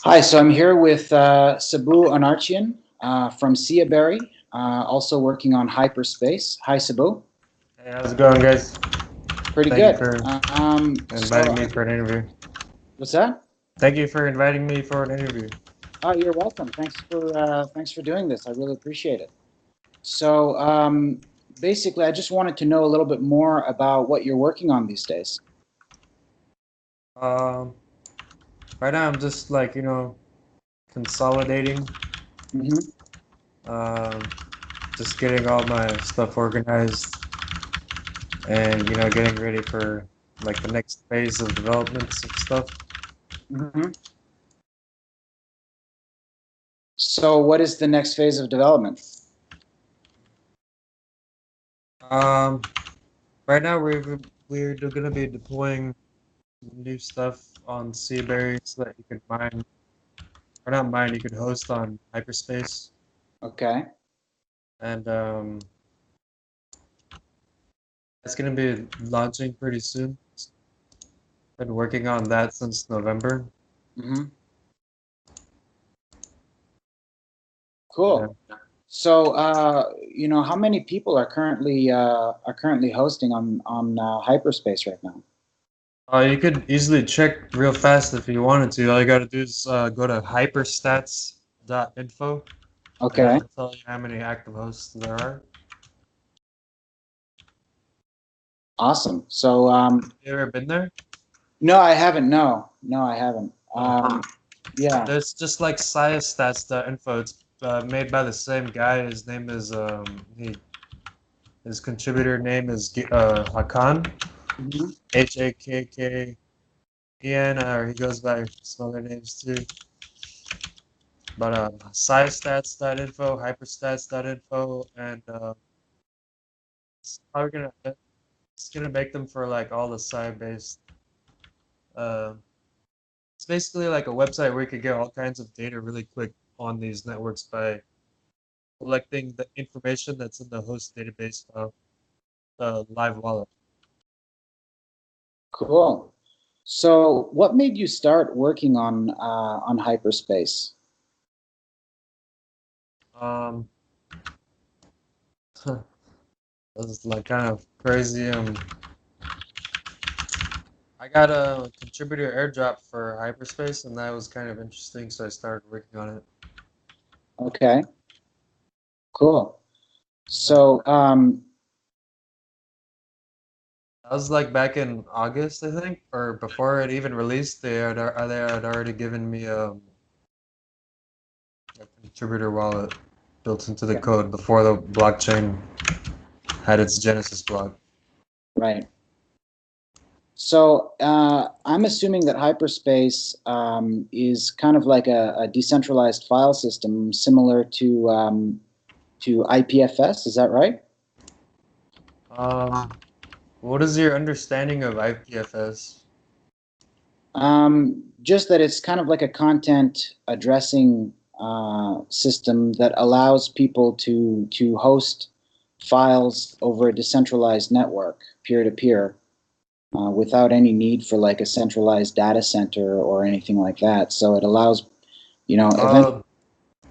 Hi, so I'm here with Sebuh Honarchian from Siaberry, also working on hyperspace. Hi, Sebuh. Hey, how's it going, guys? Pretty Thank you good. for inviting me for an interview. What's that? Thank you for inviting me for an interview. Oh, you're welcome. Thanks for doing this. I really appreciate it. So basically, I just wanted to know a little bit more about what you're working on these days. Um, right now I'm just like, consolidating, Hmm. um, just getting all my stuff organized and, getting ready for like the next phase of developments and stuff. Hmm. So, what is the next phase of development? Um, right now we're gonna be deploying new stuff on Seaberry so that you can mine, or not mine, you could host on hyperspace. Okay. And it's going to be launching pretty soon. Been working on that since November. Hmm. Yeah. Cool. So, how many people are currently hosting on hyperspace right now? You could easily check real fast if you wanted to. All you got to do is go to hyperstats.info, and Okay, that'll tell you how many active hosts there are. awesome. So, You ever been there? no, I haven't. No, I haven't. Oh. Yeah. There's just like sciostats.info. It's made by the same guy. His name is his contributor name is Hakan, Hmm. Hakkan, or he goes by some other names too. But scistats.info, hyperstats.info, and it's probably gonna make them for like all the sci-based. Uh, it's basically like a website where you could get all kinds of data really quick on these networks by collecting the information that's in the host database of the live wallet. Cool. So, what made you start working on hyperspace? Um, this is like kind of crazy. I got a contributor airdrop for hyperspace, and that was kind of interesting, so I started working on it. Okay, cool. Yeah. So, That was like back in August, I think, or before it even released. They had already given me a contributor wallet built into the okay, code before the blockchain had its genesis block. right. So, I'm assuming that hyperspace is kind of like a decentralized file system similar to IPFS. Is that right? Um, what is your understanding of IPFS? Just that it's kind of like a content addressing system that allows people to host files over a decentralized network, peer to peer, without any need for like a centralized data center or anything like that. So it allows, eventually. Uh,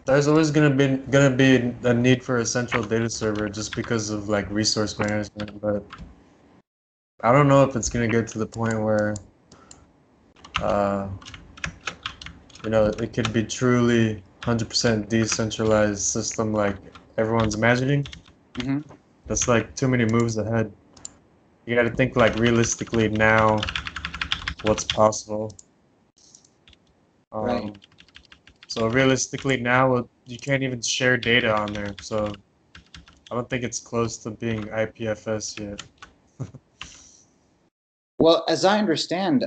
there's always gonna be a need for a central data server just because of like resource management, but I don't know if it's gonna get to the point where uh, it could be truly 100% decentralized system like everyone's imagining. Mhm. That's like too many moves ahead. You got to think like realistically now what's possible. Right. Um, so realistically now you can't even share data on there. So I don't think it's close to being IPFS yet. Well, as I understand,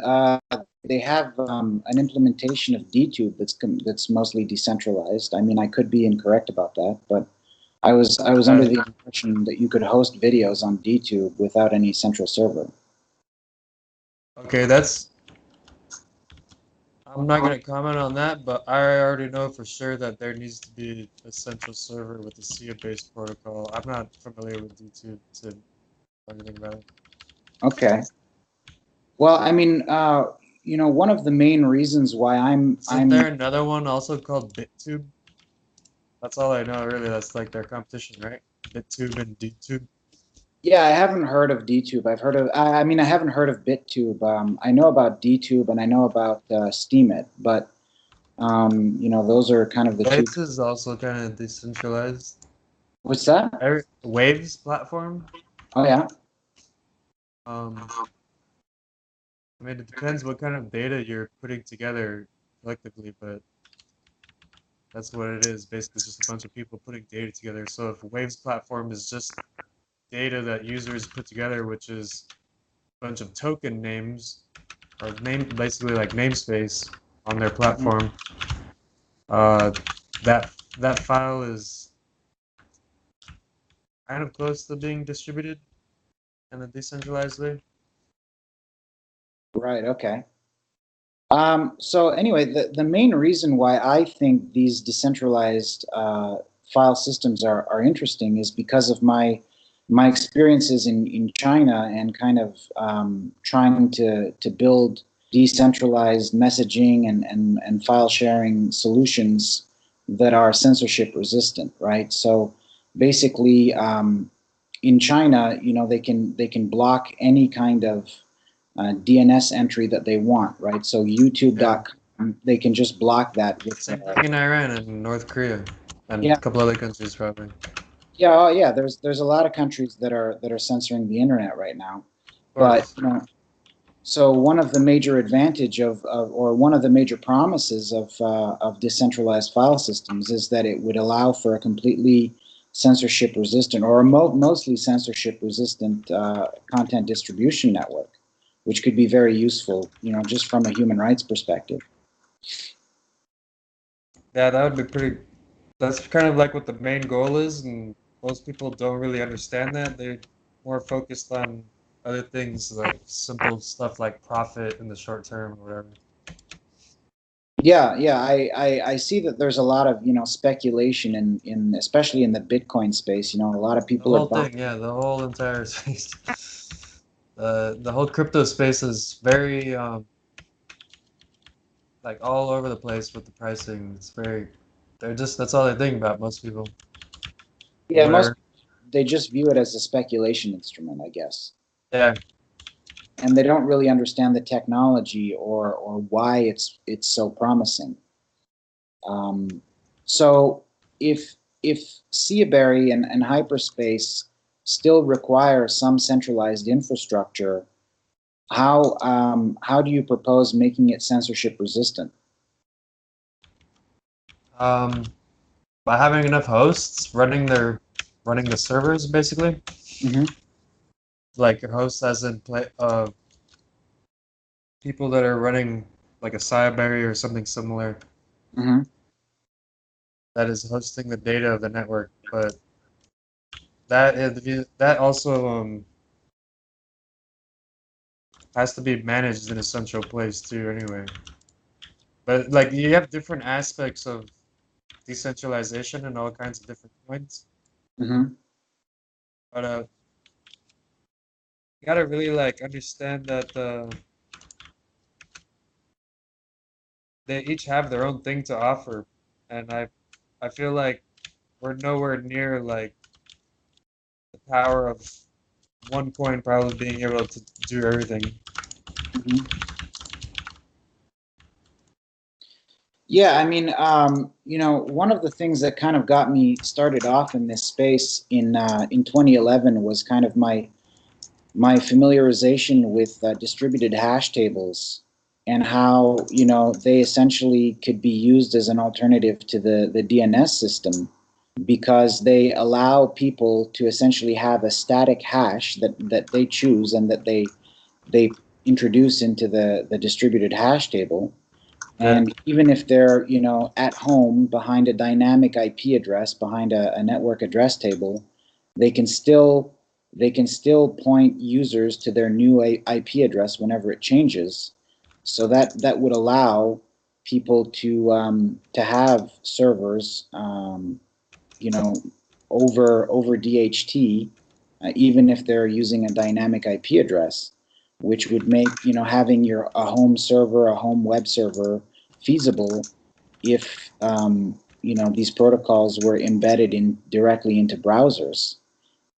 they have an implementation of DTube that's mostly decentralized. I mean, I could be incorrect about that, but I was under Uh, the impression that you could host videos on DTube without any central server. okay, I'm not gonna comment on that, but I already know for sure that there needs to be a central server with a SIA-based protocol. I'm not familiar with D2 to know anything about it. Okay. Well, I mean, one of the main reasons why Isn't there another one also called BitTube? That's all I know, really. That's like their competition, right? BitTube and DTube. Yeah, I haven't heard of DTube. I've heard of, I mean, I haven't heard of BitTube. I know about DTube and I know about Steemit, but those are kind of the two. Waves is also kind of decentralized. What's that? Waves platform. Oh yeah. Um, I mean, it depends what kind of data you're putting together collectively, but that's what it is. Basically, just a bunch of people putting data together. So if Waves platform is just data that users put together, which is a bunch of token names, or basically like namespace on their Mhm. platform, uh, that file is kind of close to being distributed in a decentralized way. Right. Okay. So anyway, the main reason why I think these decentralized file systems are interesting is because of my experiences in China and kind of trying to build decentralized messaging and file sharing solutions that are censorship resistant, right? So basically, in China, they can block any kind of DNS entry that they want, right? So Yeah. YouTube.com, they can just block that with. Same thing in Iran and North Korea and Yeah, a couple other countries probably. yeah, oh, yeah. There's a lot of countries that are censoring the internet right now, Of but course. so one of the major advantage or one of the major promises of decentralized file systems is that it would allow for a completely censorship resistant or a mostly censorship resistant content distribution network, which could be very useful, just from a human rights perspective. Yeah, that would be pretty. That's kind of like what the main goal is, and most people don't really understand that. They're more focused on other things like simple stuff like profit in the short term or whatever. Yeah, yeah, I see that there's a lot of speculation in especially in the Bitcoin space. A lot of The people are whole buying. thing, yeah, the whole entire space. The whole crypto space is very like all over the place with the pricing. It's very, they're just that's all they think about. Most people, Yeah, most where they just view it as a speculation instrument, I guess, yeah, and they don't really understand the technology or why it's so promising. Um, so if Siaberry and hyperspace still require some centralized infrastructure, how do you propose making it censorship resistant? um, by having enough hosts running the servers basically. Hmm. Like hosts as in play people that are running like a Siaberry or something similar Hmm. that is hosting the data of the network. But that also has to be managed in a central place too anyway. But like you have different aspects of decentralization and all kinds of different points. Hmm. But you gotta really like understand that they each have their own thing to offer, and I feel like we're nowhere near like the power of one coin probably being able to do everything. Hmm. Yeah, I mean, one of the things that kind of got me started off in this space in 2011 was kind of my familiarization with distributed hash tables and how they essentially could be used as an alternative to the DNS system because they allow people to essentially have a static hash that they choose and that they introduce into the distributed hash table. Yeah, And even if they're, at home behind a dynamic IP address, behind a network address table, they can still they can still point users to their new IP address whenever it changes. So that would allow people to have servers, you know, over DHT, even if they're using a dynamic IP address. which would make, having a home server, a home web server feasible if, these protocols were embedded directly into browsers.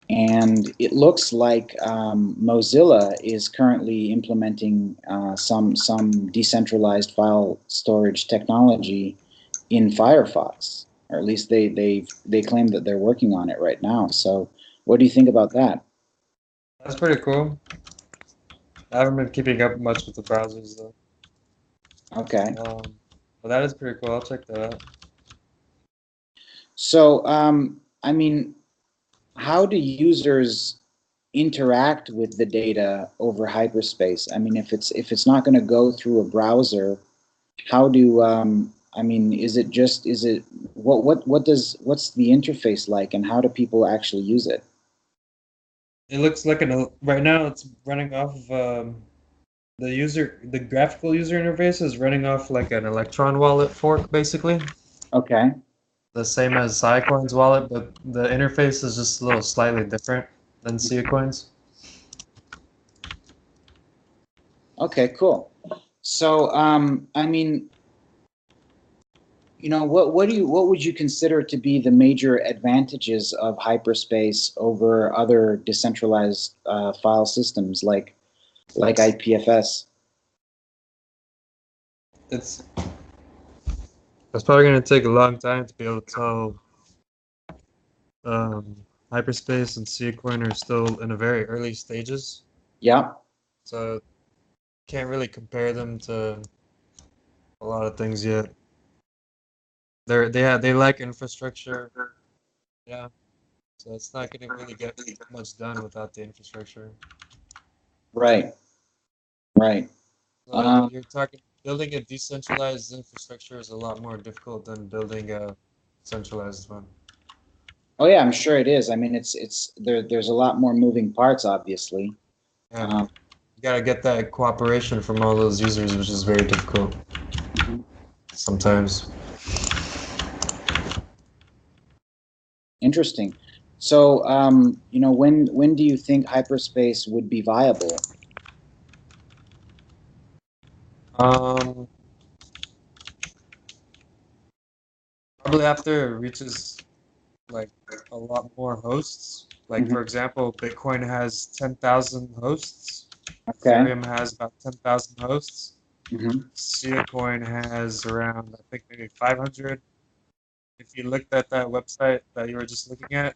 And it looks like Mozilla is currently implementing some decentralized file storage technology in Firefox, or at least they claim that they're working on it right now. So, what do you think about that? That's pretty cool. I haven't been keeping up much with the browsers though. Okay. But that is pretty cool. I'll check that out. So, I mean, how do users interact with the data over hyperspace? I mean, if it's not going to go through a browser, how do I mean, what's the interface like, and how do people actually use it? It looks like right now it's running off of the graphical user interface is running off like an Electron wallet fork, basically. Okay. The same as Siacoin's wallet, but the interface is just a little slightly different than Siacoin's. Okay, cool. So, I mean, what would you consider to be the major advantages of hyperspace over other decentralized file systems like IPFS? It's probably going to take a long time to be able to tell. Hyperspace and Siacoin are still in a very early stages, Yeah. so can't really compare them to a lot of things yet. They lack infrastructure, yeah. So it's not going to really get much done without the infrastructure. Right. Right. So you're talking building a decentralized infrastructure is a lot more difficult than building a centralized one. Oh yeah, I'm sure it is. I mean, there's a lot more moving parts, obviously. Yeah. You gotta get that cooperation from all those users, which is very difficult sometimes. Interesting. So, when do you think hyperspace would be viable? Um, Probably after it reaches like a lot more hosts. Like Mhm. for example, Bitcoin has 10,000 hosts. Okay. Ethereum has about 10,000 hosts. Hmm. Siacoin has around, I think, maybe 500. If you looked at that website that you were just looking at,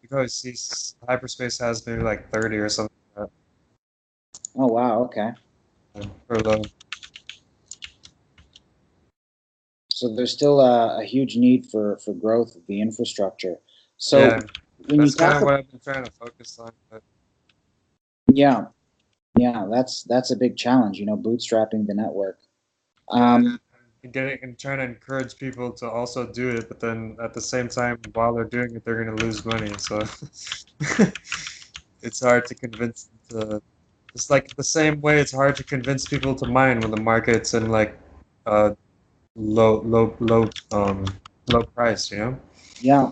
you probably see Hyperspace has maybe like 30 or something like Oh wow. Okay. that per low. So there's still a huge need for growth of the infrastructure. So Yeah, when you that's kind talk of about, what I've been trying to focus on. But yeah, yeah, that's a big challenge, bootstrapping the network. yeah, Um, getting and trying to encourage people to also do it, but then at the same time, while they're doing it, they're going to lose money. So it's hard to convince them to. It's like the same way it's hard to convince people to mine when the market's in like uh low price, you know? yeah,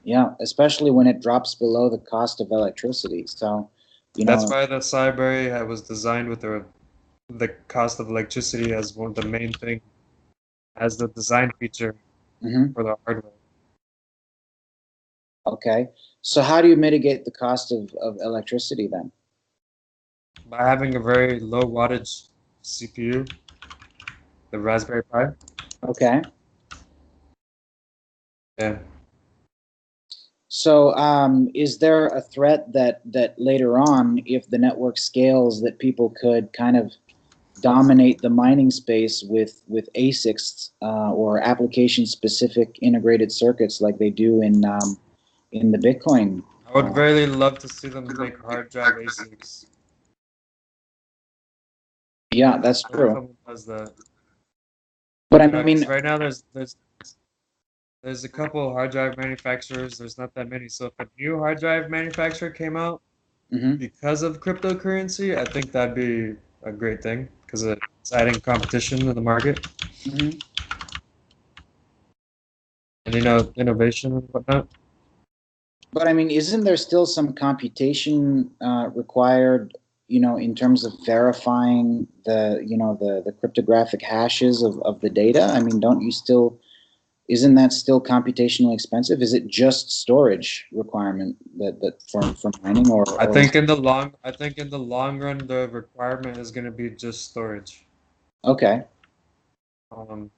yeah, especially when it drops below the cost of electricity. So, you That's know, why the Siaberry was designed with the cost of electricity as one of the main thing as the design feature mhm. for the hardware. Okay. So how do you mitigate the cost of electricity then? By having a very low wattage CPU, the Raspberry Pi. Okay. Yeah. So, is there a threat that later on, if the network scales, that people could kind of dominate the mining space with ASICs or application-specific integrated circuits like they do in the Bitcoin? I would really love to see them make hard drive ASICs. Yeah, that's I hope true. someone does that. But I Because mean, right now there's a couple hard drive manufacturers. There's not that many. So if a new hard drive manufacturer came out mhm. because of cryptocurrency, I think that'd be a great thing because it's adding competition in the market Mhm. and innovation and whatnot. But I mean, isn't there still some computation required in terms of verifying the cryptographic hashes of the data? I mean, isn't that still computationally expensive? Is it just storage requirement that for mining, I or think in the long run, the requirement is going to be just storage. okay, Um,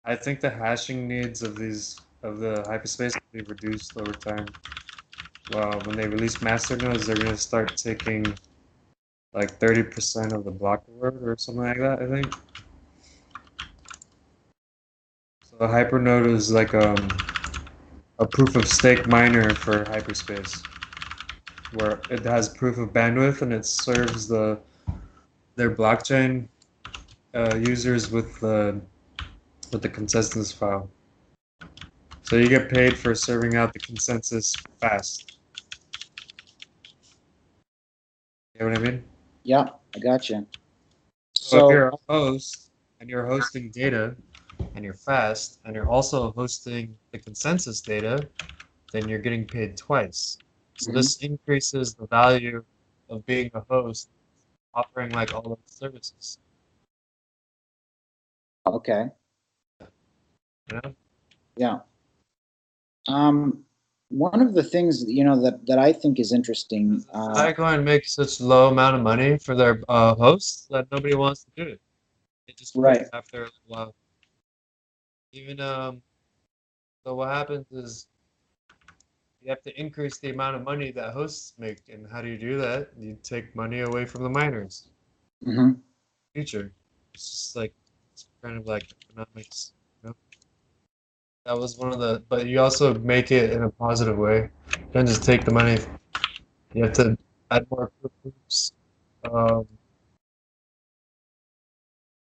I think the hashing needs of the hyperspace will be reduced over time. Well, when they release master nodes, they're going to start taking like 30% of the block reward or something like that, I think. So a hypernode is like a proof of stake miner for hyperspace, where it has proof of bandwidth and it serves their blockchain users with the consensus file. So you get paid for serving out the consensus fast. You know what I mean? yeah, I gotcha. So if So you're a host and you're hosting data and you're fast and you're also hosting the consensus data, then you're getting paid twice. So mhm, this increases the value of being a host, offering like all those services. okay, You know? yeah. Um, One of the things that I think is interesting. Because the Scicoin makes such low amount of money for their hosts that nobody wants to do it. They just quit Right. after a little while. Even so what happens is you have to increase the amount of money that hosts make, and how do you do that? You take money away from the miners. Hmm. Future. It's just like it's kind of like economics. You know? That was one of the, but you also make it in a positive way. You don't just take the money. You have to add more proofs. Um,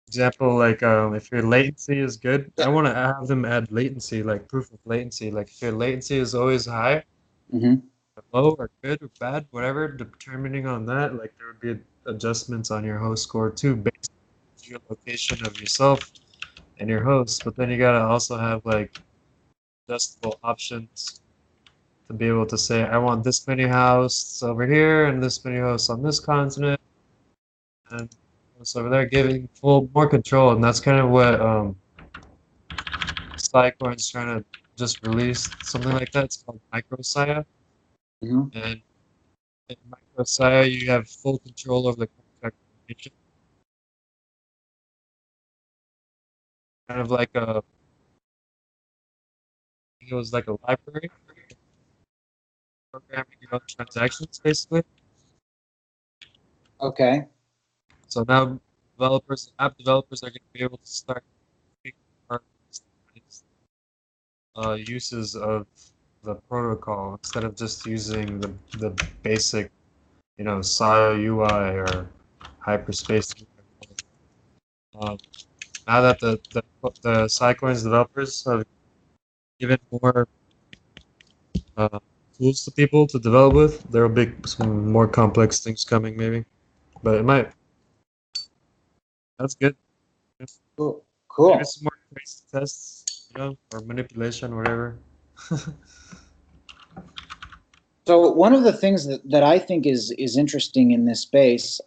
example, like if your latency is good, I want to have them add latency, like proof of latency. Like if your latency is always high, Hmm. low or good or bad, whatever, determining on that, like there would be adjustments on your host score too, based on your location of yourself and your host. But then you gotta also have like adjustable options to be able to say, I want this many hosts over here and this many hosts on this continent, and so over there, giving full more control, and that's kind of what Slicorn's trying to just release something like that. It's called MicroSia, Hmm. and in MicroSia you have full control over the contract information, kind of like I think it was like a library programming your own transactions, basically. Okay. So now app developers are going to be able to start making more uses of the protocol instead of just using the basic, SIA UI or hyperspace. Um, now that the Cyclones developers have given more tools to people to develop with, there will be some more complex things coming, maybe. But it might. That's good. Cool. Maybe Cool. some more crazy tests, or manipulation, whatever. So one of the things that I think is interesting in this space,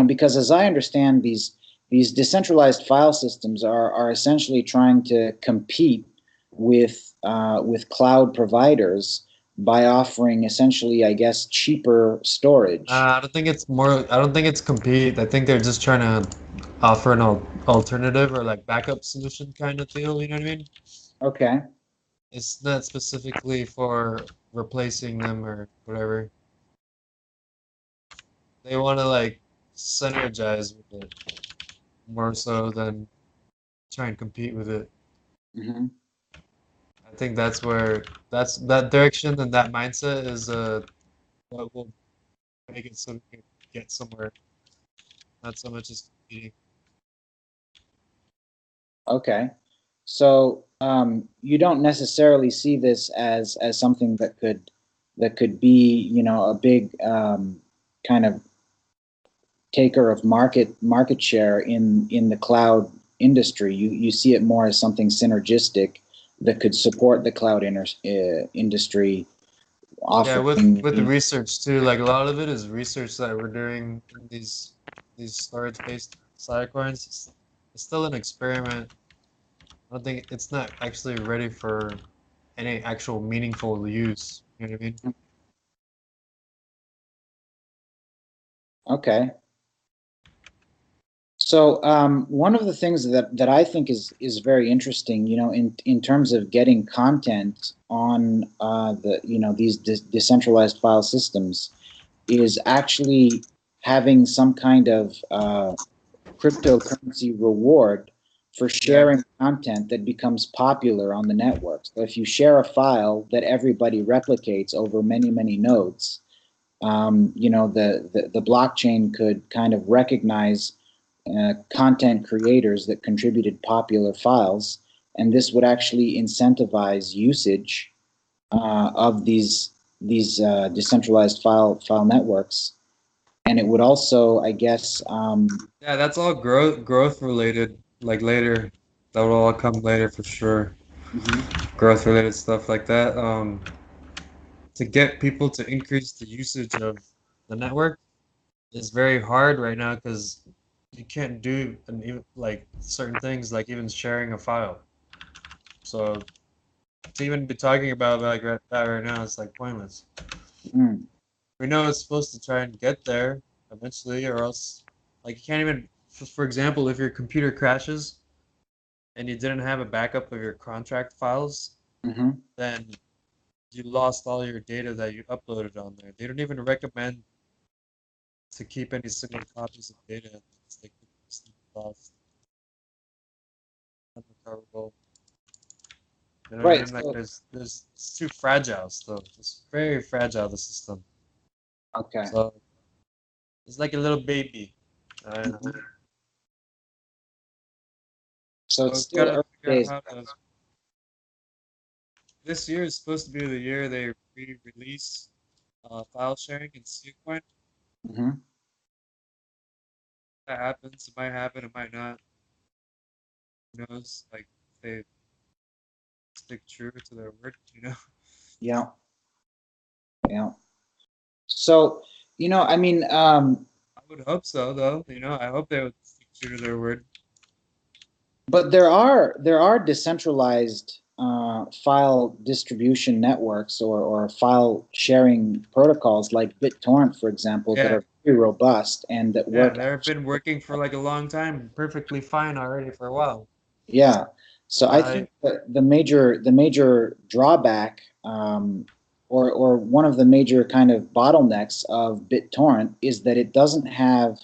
because as I understand these decentralized file systems are essentially trying to compete with cloud providers by offering essentially, I guess, cheaper storage. I don't think it's more. I don't think it's compete. I think they're just trying to offer an alternative or like backup solution kind of deal. You know what I mean? Okay. It's not specifically for replacing them or whatever. They want to like synergize with it more so than try and compete with it. Hmm. I think that direction and that mindset is what will make it so we can get somewhere. Not so much as competing. Okay. So you don't necessarily see this as something that could be, a big kind of taker of market share in the cloud industry. You see it more as something synergistic that could support the cloud industry Yeah, offering with the me. research too. Like a lot of it is research that we're doing in these storage-based Siacoins. It's still an experiment. I don't think it's not actually ready for any actual meaningful use. You know what I mean? Okay. So one of the things that I think is very interesting, in terms of getting content on these decentralized file systems, is actually having some kind of cryptocurrency reward for Yeah. sharing content that becomes popular on the network. So if you share a file that everybody replicates over many, many nodes, the blockchain could kind of recognize content creators that contributed popular files, and this would actually incentivize usage of these decentralized file networks, and it would also, I guess, Yeah, that's all growth related. Like later, that will all come later for sure. mhm. Growth related stuff like that. To get people to increase the usage of the network is very hard right now because you can't do even like certain things like even sharing a file. So to even be talking about like that right now is like pointless. Mm. We know it's supposed to try and get there eventually, or else like you can't even. For example, if your computer crashes and you didn't have a backup of your contract files, Mhm. then you lost all your data that you uploaded on there. They don't even recommend to keep any single copies of data. It's like 50% lost, unrecoverable. You know what I Right. mean? Like So, it's too fragile still. It's very fragile the system. okay. So it's like a little baby. Mhm. So So it's we still gotta early figure out days. how to. This year is supposed to be the year they re-release file sharing in Sequent. Mhm. That happens. It might happen. It might not. Who knows? Like they stick true to their word. You know. Yeah. Yeah. So, I mean, I would hope so, though. You know, I hope they would stick true to their word. but there are decentralized file distribution networks or file sharing protocols like BitTorrent, for example, that Yeah, are very robust and that yeah. work. They've been working for like a long time, perfectly fine already for a while. Yeah. So I I think that the major drawback, or one of the major kind of bottlenecks of BitTorrent is that it doesn't have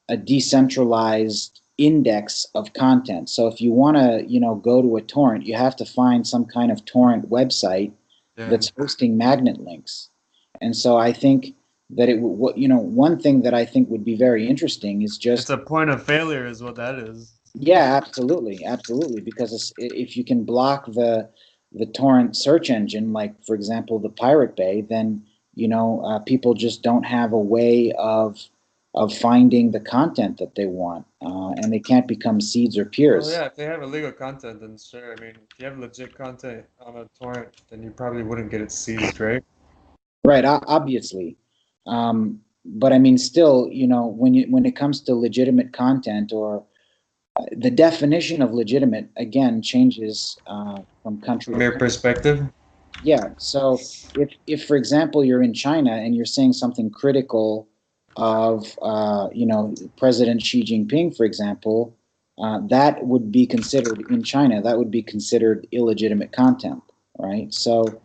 a decentralized index of content. So if you want to, go to a torrent, you have to find some kind of torrent website yeah. that's hosting magnet links. And so I think that one thing that I think would be very interesting is It's just, a point of failure, is what that is. yeah, absolutely, absolutely, because if you can block the torrent search engine, like for example the Pirate Bay, then people just don't have a way of finding the content that they want, and they can't become seeds or Well, peers. yeah, if they have illegal content, then sure. I mean, if you have legit content on a torrent, then you probably wouldn't get it seized, right? Right, obviously. But I mean, still, when it comes to legitimate content, or the definition of legitimate, again, changes from country From to your country. perspective. Yeah. So if for example you're in China and you're saying something critical of President Xi Jinping, for example, that would be considered in China. That would be considered illegitimate content, right? So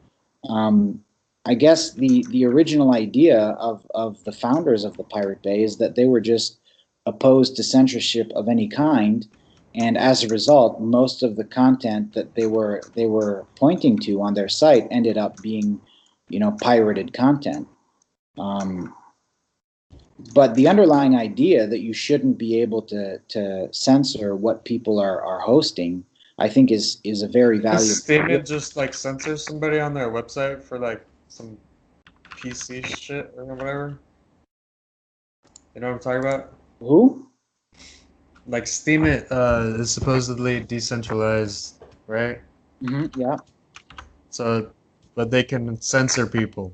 um, I guess the original idea of the founders of the Pirate Bay is that they were just opposed to censorship of any kind, and as a result, most of the content that they were pointing to on their site ended up being, pirated content. Um, but the underlying idea that you shouldn't be able to censor what people are hosting, I think is a very This valuable idea. statement just like censor somebody on their website for like some PC shit or whatever. You know what I'm talking about? Who? Like Steam it is supposedly decentralized, right? Yeah. So but they can censor people.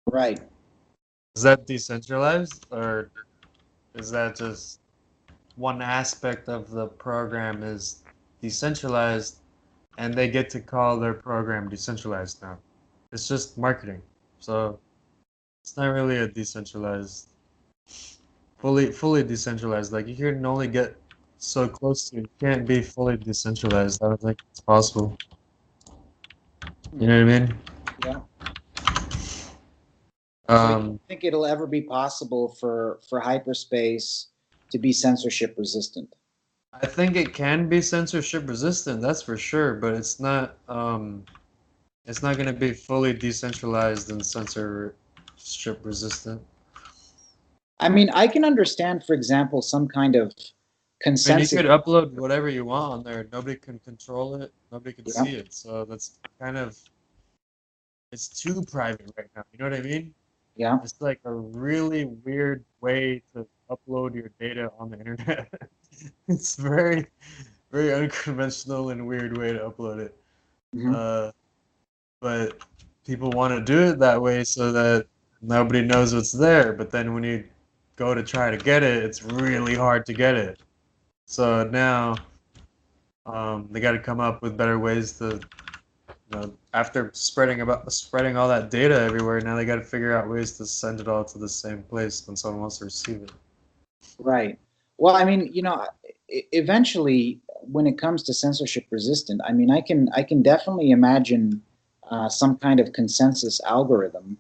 Right. Is that decentralized, or is that just one aspect of the program is decentralized and they get to call their program decentralized now? It's just marketing. So it's not really a decentralized, fully decentralized. Like you can only get so close to it. You can't be fully decentralized. I don't think it's possible. You know what I mean? Yeah. So you don't Um, think it'll ever be possible for hyperspace to be censorship resistant? I think it can be censorship resistant, that's for sure, but it's not going to be fully decentralized and censorship resistant. I mean, I can understand, for example, some kind of I mean, you consensus. could upload whatever you want on there. Nobody can control it. Nobody can Yeah. see it. So that's kind of, it's too private right now. You know what I mean? Yeah. It's like a really weird way to upload your data on the internet. It's very unconventional and weird way to upload it. Hmm. Uh, but people want to do it that way so that nobody knows what's there. But then when you go to try to get it, it's really hard to get it. So now they got to come up with better ways to, after spreading all that data everywhere, now they got to figure out ways to send it all to the same place when someone wants to receive it. Right. Well, I mean, eventually, when it comes to censorship resistant, I mean, I can definitely imagine some kind of consensus algorithm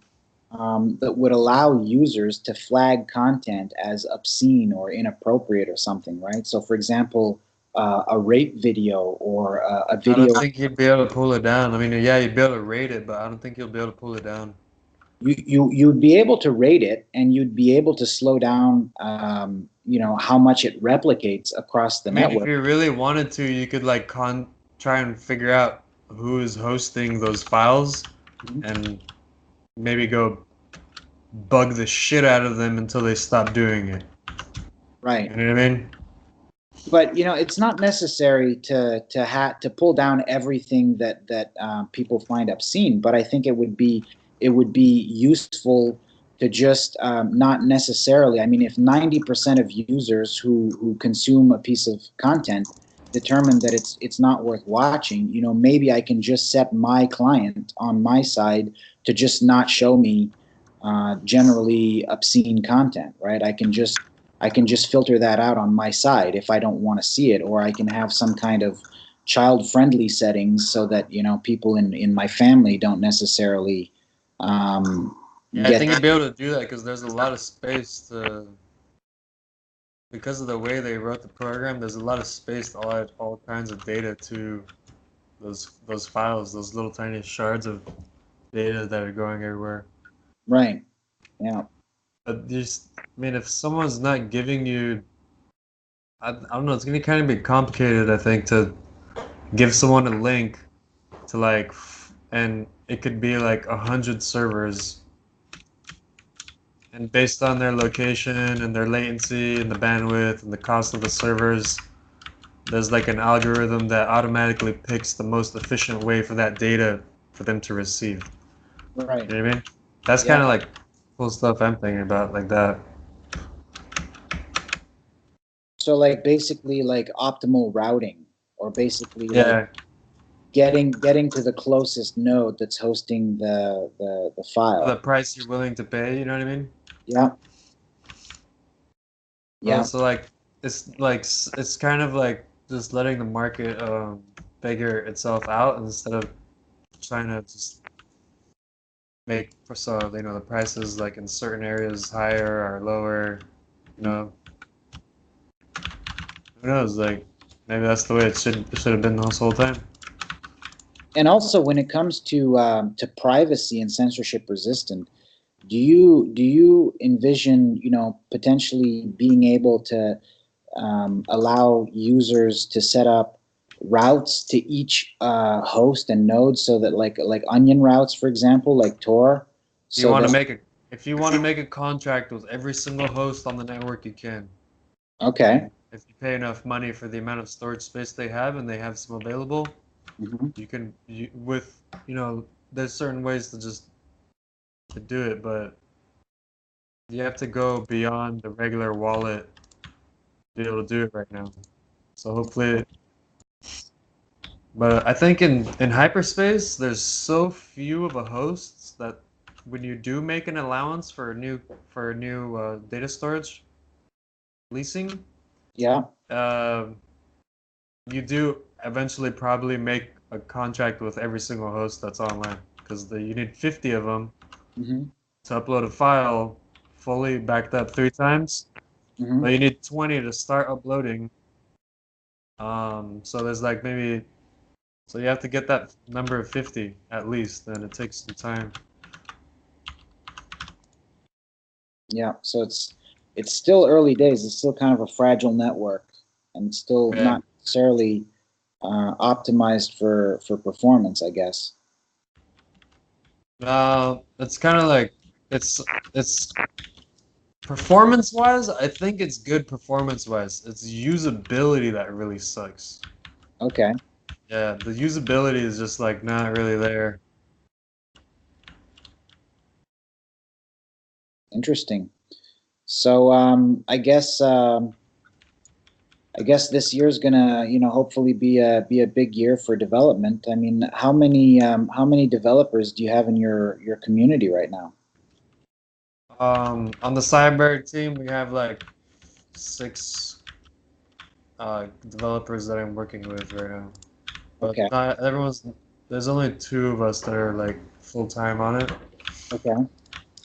that would allow users to flag content as obscene or inappropriate or something, right? So, for example, a rape video or a I don't video. think you'd be able to pull it down. I mean, yeah, you'd be able to rate it, but I don't think you'll be able to pull it down. You'd be able to rate it, and you'd be able to slow down, how much it replicates across the I mean, if network. you really wanted to, you could like try and figure out who is hosting those files Mhm. and maybe go bug the shit out of them until they stop doing it. Right. You know what I mean? But it's not necessary to pull down everything that people find obscene. But I think it would be useful to just not necessarily. I mean, if 90% of users who consume a piece of content determine that it's not worth watching, maybe I can just set my client on my side to just not show me generally obscene content, right? I can just filter that out on my side if I don't want to see it, or I can have some kind of child-friendly settings so that people in my family don't necessarily um, Yeah, I get. think you'd be able to do that because there's a lot of space to, because of the way they wrote the program, there's a lot of space to add all kinds of data to those files, those little tiny shards of data that are going everywhere. Right. Yeah. But just, I mean, if someone's not giving you, I don't know, it's gonna kind of be complicated, I think, to give someone a link to like, and it could be like 100 servers, and based on their location and their latency and the bandwidth and the cost of the servers, there's like an algorithm that automatically picks the most efficient way for that data for them to receive. Right. You know what I mean? That's Yeah. kind of like cool stuff I'm thinking about, like that. So like basically like optimal routing, or basically like Yeah, getting to the closest node that's hosting the for the file. price you're willing to pay. You know what I mean? Yeah. But Yeah. also like it's kind of like just letting the market figure itself out instead of trying to just make so the prices like in certain areas higher or lower. You know, who knows? Like maybe that's the way it should have been this whole time. And also, when it comes to privacy and censorship resistant, do you envision potentially being able to allow users to set up routes to each host and node, so that like onion routes, for example, like Tor, You so want to that. make a If you want to make a contract with every single host on the network, you can. Okay. And if you pay enough money for the amount of storage space they have and they have some available, Hmm. you can with there's certain ways to just to do it, but you have to go beyond the regular wallet to be able to do it right now. So hopefully, but I think in hyperspace, there's so few of a hosts that when you do make an allowance for a new data storage leasing, Yeah. uh, you do eventually probably make a contract with every single host that's online because you need 50 of them Hmm. to upload a file fully backed up 3 times, Hmm. but you need 20 to start uploading. So there's like maybe so you have to get that number of 50 at least, and it takes some time. Yeah. So it's still early days. It's still kind of a fragile network, and it's still Yeah. not necessarily optimized for performance, I guess. It's kind of like it's performance wise, I think it's good performance wise. It's usability that really sucks. Okay. Yeah, the usability is just like not really there. Interesting. So I guess this year is gonna, hopefully be a big year for development. I mean, how many developers do you have in your community right now? On the Siaberry team, we have like 6 developers that I'm working with right now. But Okay. not everyone's. There's only 2 of us that are like full time on it, Okay.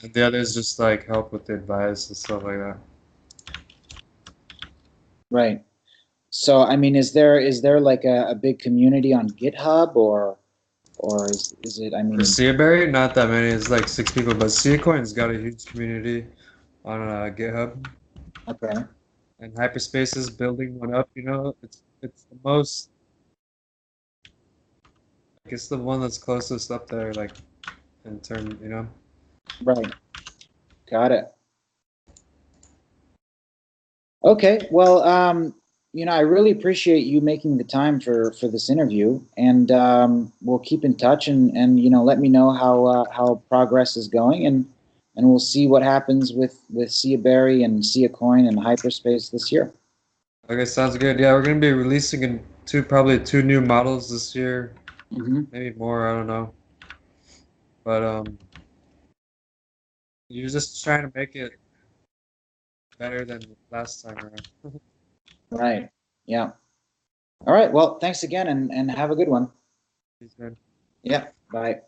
and the others just like help with the advice and stuff like that. Right. So I mean, is there like a big community on GitHub or is it? I For mean, Siaberry, not that many. It's like 6 people, but Siacoin's got a huge community on GitHub, okay. and Hyperspace is building one up. It's the most. Like, it's the one that's closest up there, like in term. Right. Got it. Okay. Well, I really appreciate you making the time for this interview, and we'll keep in touch and let me know how progress is going, and we'll see what happens with Siaberry and Siacoin and hyperspace this year. Okay, sounds good. Yeah, we're gonna be releasing probably 2 new models this year, Hmm. maybe more. I don't know, but you're just trying to make it better than last time around. Right. Yeah. All right. Well, thanks again, and have a good one. He's good. Yeah. Bye.